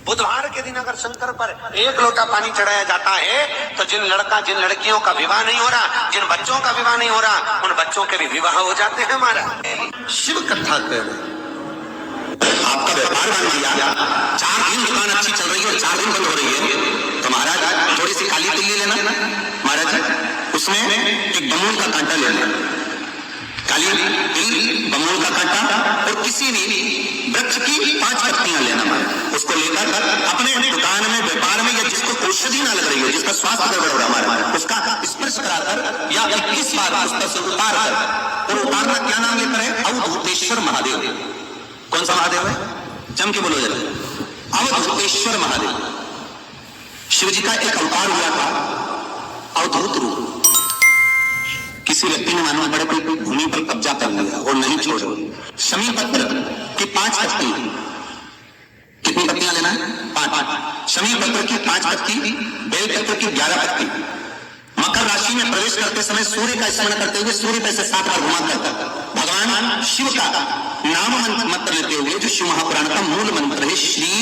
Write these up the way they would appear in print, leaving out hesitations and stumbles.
बुधवार के दिन अगर शंकर पर एक लोटा पानी चढ़ाया जाता है तो जिन लड़कियों का विवाह नहीं हो रहा, जिन बच्चों का विवाह नहीं हो रहा, उन बच्चों के भी विवाह हो जाते हैं। हमारा शिव कथा कर आपका व्यापार बन गया, 4 दिन दुकान अच्छी चल रही है और 4 दिन बंद हो रही है, तो महाराज थोड़ी सी काली तिल्ली लेना महाराज, उसमें एक बमूल का कांटा लेना, काली तिल बमूल का कांटा, और किसी भी वृक्ष की 5 पत्तियां लेना महाराज, उसको लेकर अपने दुकान में व्यापार में, या जिसको औषधि ना लग रही है, जिसका स्वास्थ्य गड़बड़ हो रहा हमारा, उसका स्पर्श कराकर या 21 बार उस पर से उतार कर, और उतारना क्या नाम लेकर है? अवधूतेश्वर महादेव। कौन सा महादेव है? जम के बोलो जरा, अवधूतेश्वर महादेव। शिव जी का एक अवतार हुआ था अवधूत रूप। किसी व्यक्ति ने मानो बड़े कोई भूमि पर कब्जा कर लिया और नहीं छोड़ो, शमी पत्र की 5 पत्ती, कितनी पत्तियां लेना है? 5। शमी पत्र की 5 पत्ती, बेल पत्र की 11 पत्ती, मकर राशि में प्रवेश करते समय सूर्य का स्मरण करते हुए सूर्य पे से 7 बार घुमा करता भगवान शिव का नाम मंत्र लेते हुए, जो शिव महापुराण का मूल मंत्र है, श्री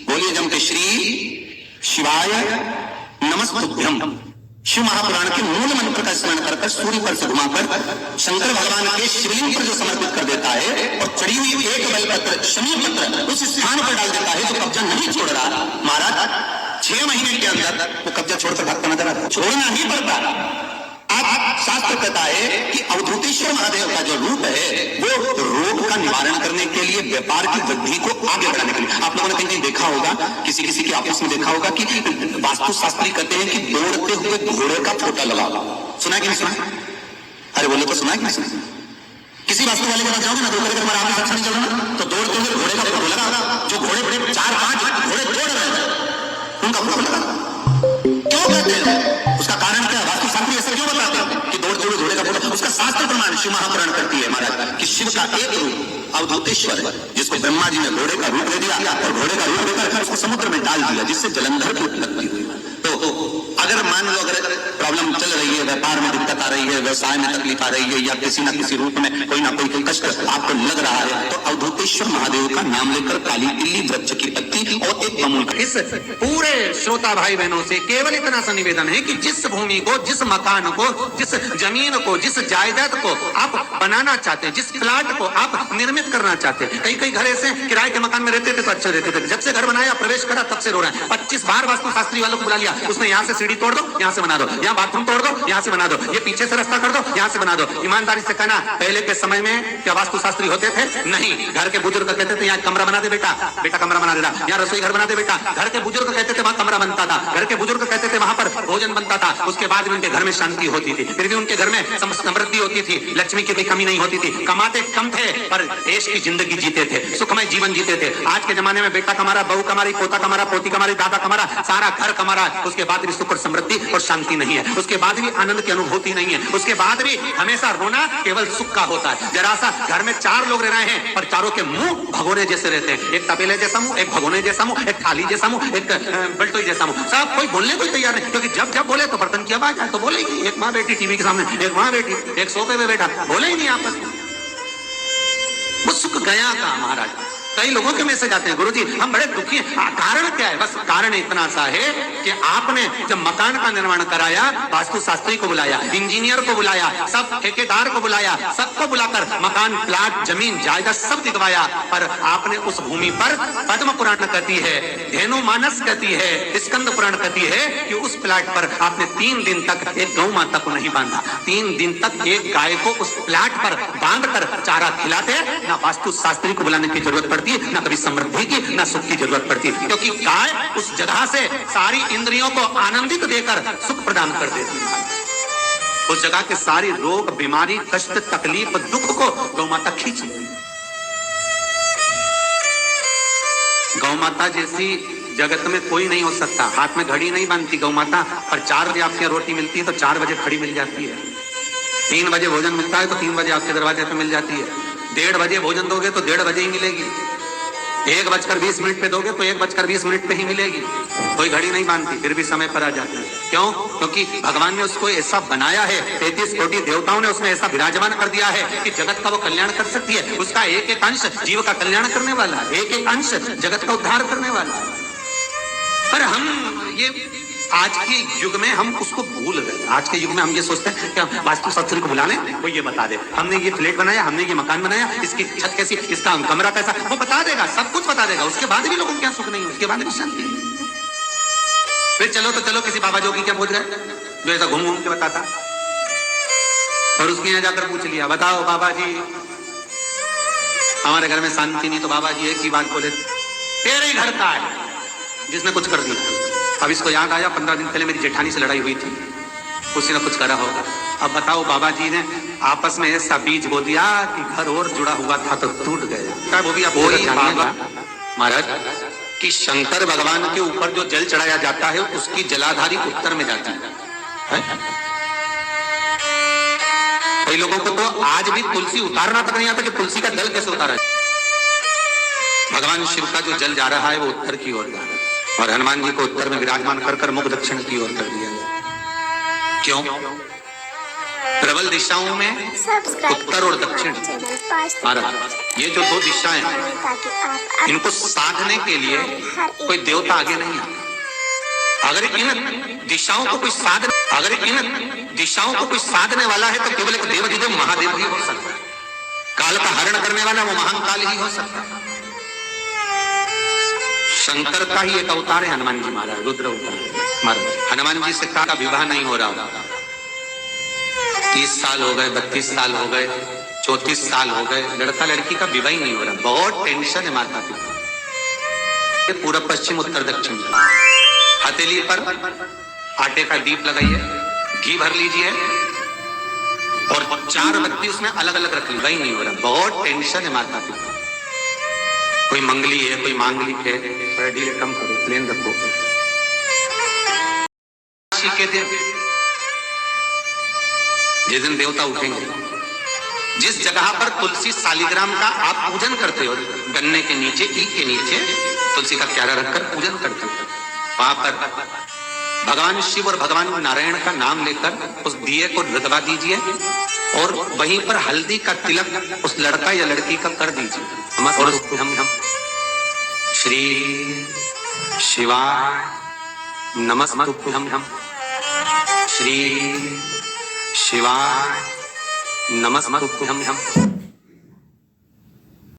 बोलिए जम के, श्री शिवाय नमस्तुभ्यम। शिव महापुराण के मूल मंत्र का स्मरण कर सूर्य पर से घुमाकर शंकर भगवान के शिवलिंग पर जो समर्पित कर देता है, और चढ़ी हुई एक बेलपत्र शमी पत्र उस स्थान पर डाल देता है, जो कब्जा नहीं छोड़ रहा महाराज, 6 महीने के अंदर वो कब्जा छोड़कर भागता नजर आता, छोड़ना ही पड़ता। आप शास्त्र कहता है कि अवधूतेश्वर महादेव का जो रूप है वो रोग का निवारण करने के लिए, व्यापार की वृद्धि को आगे बढ़ाने के लिए। आप लोगों ने कहीं देखा होगा, किसी के आपस में देखा होगा कि वास्तु शास्त्री कहते हैं कि दौड़ते हुए घोड़े का फोटा लगाओ। सुना कि नहीं सुना? अरे बोले तो सुना कि नहीं सुना? किसी वास्तु वाले के पास जाओगे ना, तो बोलेगा तुम्हारा आगे अच्छा नहीं चल रहा, तो दौड़ते हुए घोड़े का फोटो लगा, जो घोड़े 4-5 घोड़े दौड़ रहे हैं उनका फोटो लगा। क्यों कहते हैं? उसका कारण क्या है? वास्तु शास्त्री ऐसा क्यों बताते हैं कि दौड़ते हुए घोड़े का फोटो? उसका शास्त्र प्रमाण शिव महापुराण करती है महाराज कि शिव का एक रूप अवधूतेश्वर है, जिसको ब्रह्मा जी ने घोड़े का रूप दे दिया, और घोड़े का रूप देकर उसको समुद्र में डाल दिया, जिससे जलंधर की उत्पत्ति हुई। तो अगर मान लो अगर प्रॉब्लम चल रही है, व्यापार में दिक्कत आ रही है, व्यवसाय में तकलीफ आ रही है, या किसी न किसी रूप में कोई ना कोई कष्ट आपको लग रहा है, तो अवधूतेश्वर महादेव का नाम लेकर काली तिल्ली वृक्ष की पत्ती और एक बमूल। इस पूरे श्रोता भाई बहनों से केवल इतना सा निवेदन है कि जिस भूमि को, जिस मकान को, जिस जमीन को, जिस जायदाद को आप बनाना चाहते हैं, जिस प्लाट को आप निर्मित करना चाहते हैं, कई घर ऐसे किराए के मकान में रहते थे तो अच्छे रहते थे, जब से घर बनाया प्रवेश करा तब से रो रहे हैं। 25 बार वास्तु शास्त्री वालों को बुला लिया, उसने यहाँ से सीढ़ी तोड़ दो, यहाँ से बना दो, यहाँ बाथरूम तोड़ दो, यहाँ से बना दो, ये पीछे से रास्ता कर दो, यहाँ से बना दो। ईमानदारी से कहना, पहले के समय में क्या वास्तु शास्त्री होते थे? नहीं। घर के बुजुर्ग कहते थे यहाँ कमरा बना दे बेटा, बेटा कमरा बना देना, यहाँ रसोई घर बना दे बेटा। घर के बुजुर्ग कहते थे वहां कमरा बनता था, घर के बुजुर्ग कहते थे वहां पर भोजन बनता था, उसके बाद भी उनके घर में शांति होती थी, फिर भी उनके घर में समृद्धि होती थी, लक्ष्मी की कोई कमी नहीं होती थी, कमाते कम थे पर देश की जिंदगी जीते थे, सुखमय जीवन जीते थे। आज के जमाने में बेटा कमा रहा, बहू कमा रही, पोता कमा रहा, पोती कमा रही, दादा कमा रहा, सारा घर कमा रहा, उसके बाद भी सुख और समृद्धि और शांति नहीं है, उसके बाद भी आनंद की अनुभूति नहीं है, उसके बाद भी हमेशा रोना केवल सुख का होता है। जरा सा घर में 4 लोग रह रहे हैं पर चारों के मुंह भगोने जैसे रहते हैं, एक तपेले जैसा मुंह, एक भगोने जैसा मुंह, एक थाली जैसा मुंह, एक बल्टोई जैसा मुंह, सब कोई बोलने को तैयार नहीं, क्योंकि जब बोले तो बर्तन की आवाज आए तो बोलेगी। एक माँ बेटी टीवी के सामने, एक माँ बेटी एक सोफे पे बैठा, बोले ही नहीं आपस में। वो सुख गया का महाराज। कई लोगों के मैसेज आते हैं, गुरुजी हम बड़े दुखी हैं, कारण क्या है? बस कारण इतना सा है कि आपने जब मकान का निर्माण कराया, वास्तु शास्त्री को बुलाया, इंजीनियर को बुलाया, सब ठेकेदार को बुलाया, सबको बुलाकर मकान, प्लाट, जमीन, जायदाद सब दिखवाया, पर आपने उस भूमि पर पद्म पुराण कहती है, धेनु मानस कहती है, स्कंद पुराण कहती है कि उस प्लाट पर आपने 3 दिन तक एक गौ माता को नहीं बांधा, 3 दिन तक एक गाय को उस प्लाट पर बांध कर चारा खिलाते। ना वास्तु शास्त्री को बुलाने की जरूरत पड़ती, ना कभी समृद्धि की, ना सुख की जरूरत पड़ती, क्योंकि गाय उस जगह से सारी इंद्रियों को आनंदित देकर सुख प्रदान कर देती है। उस जगह के सारी रोग, बीमारी, कष्ट, तकलीफ, दुख को गौ माता खींच लेती। गौ माता जैसी जगत में कोई नहीं हो सकता। हाथ में घड़ी नहीं बांधती गौ माता, पर 4 बजे आपके रोटी मिलती है तो 4 बजे खड़ी मिल जाती है। 3 बजे भोजन मिलता है तो 3 बजे आपके दरवाजे पे मिल जाती है। 1:30 बजे भोजन दोगे तो 1:30 बजे ही मिलेगी। 1:20 पे दोगे तो 1:20 पे ही मिलेगी। कोई घड़ी नहीं बांधती, फिर भी समय पर आ जाता है। क्यों? क्योंकि भगवान ने उसको ऐसा बनाया है, 33 कोटि देवताओं ने उसमें ऐसा विराजमान कर दिया है कि जगत का वो कल्याण कर सकती है। उसका एक एक अंश जीव का कल्याण करने वाला है, एक एक अंश जगत का उद्धार करने वाला है। पर हम ये आज के युग में हम उसको भूल गए। आज के युग में हम ये सोचते हैं कि वास्तु शास्त्री को बुला लें, वो ये बता दे, हमने ये फ्लैट बनाया, हमने ये मकान बनाया, इसकी छत कैसी, इसका कमरा कैसा, वो बता देगा, सब कुछ बता देगा। उसके बाद भी लोगों को क्या सुख नहीं, उसके बाद भी शांति नहीं। फिर चलो तो चलो किसी बाबा जोगी क्या पूछ गए जो ऐसा घूम घूम के बताता, और उसके यहाँ जाकर पूछ लिया, बताओ बाबा जी हमारे घर में शांति नहीं, तो बाबा जी एक ही बात बोले, तेरे ही घर का है जिसने कुछ कर दिया। अब इसको याद आया 15 दिन पहले मेरी जेठानी से लड़ाई हुई थी, उसी ने कुछ करा होगा। अब बताओ बाबा जी ने आपस में ऐसा बीज बो दिया कि घर और जुड़ा हुआ था तो टूट गया। वो भी आप जानिएगा महाराज कि शंकर भगवान के ऊपर जो जल चढ़ाया जाता है उसकी जलाधारी उत्तर में जाती है। कई लोगों को तो आज भी तुलसी उतारना तक नहीं आता कि तुलसी का जल कैसे उतारा। भगवान शिव का जो जल जा रहा है वो उत्तर की ओर जा रहा है, और हनुमान जी को उत्तर में विराजमान कर मुख दक्षिण की ओर कर दिया गया। क्यों? प्रबल दिशाओं में उत्तर और दक्षिण। महाराज ये जो दो दिशाएं हैं इनको साधने के लिए कोई देवता आगे नहीं आता। अगर इन दिशाओं को कोई साधने वाला है तो केवल एक देव महादेव ही हो सकता है। काल का हरण करने वाला वो महाकाल ही हो सकता है। शंकर का ही एक अवतार है हनुमान जी महाराज, रुद्र अवतार महाराज। हनुमान जी से का विवाह नहीं हो रहा, 30 साल हो गए, 32 साल हो गए, 34 साल हो गए, लड़का लड़की का विवाह ही नहीं हो रहा। बहुत टेंशन है माता पिता। पूर्व पश्चिम उत्तर दक्षिण, हथेली पर आटे का दीप लगाइए, घी भर लीजिए और 4 बत्ती उसमें अलग अलग रख ली, विवाह ही नहीं हो रहा। बहुत टेंशन है माता पिता। कोई मंगली है, कोई मांगलिक है, थोड़ा ढीले कम करो, प्लेन रखो। के दिन जिस दिन देवता उठेंगे, जिस जगह पर तुलसी शालिग्राम का आप पूजन करते हो, गन्ने के नीचे, ईख के नीचे तुलसी का क्यारा रखकर पूजन करते हो, वहां पर भगवान शिव और भगवान नारायण का नाम लेकर उस दिए को लगवा दीजिए और वहीं पर हल्दी का तिलक उस लड़का या लड़की का कर दीजिए। और हम श्री शिवाय नमस्तुभ्यं, हम श्री शिवाय नमस्तुभ्यं, हम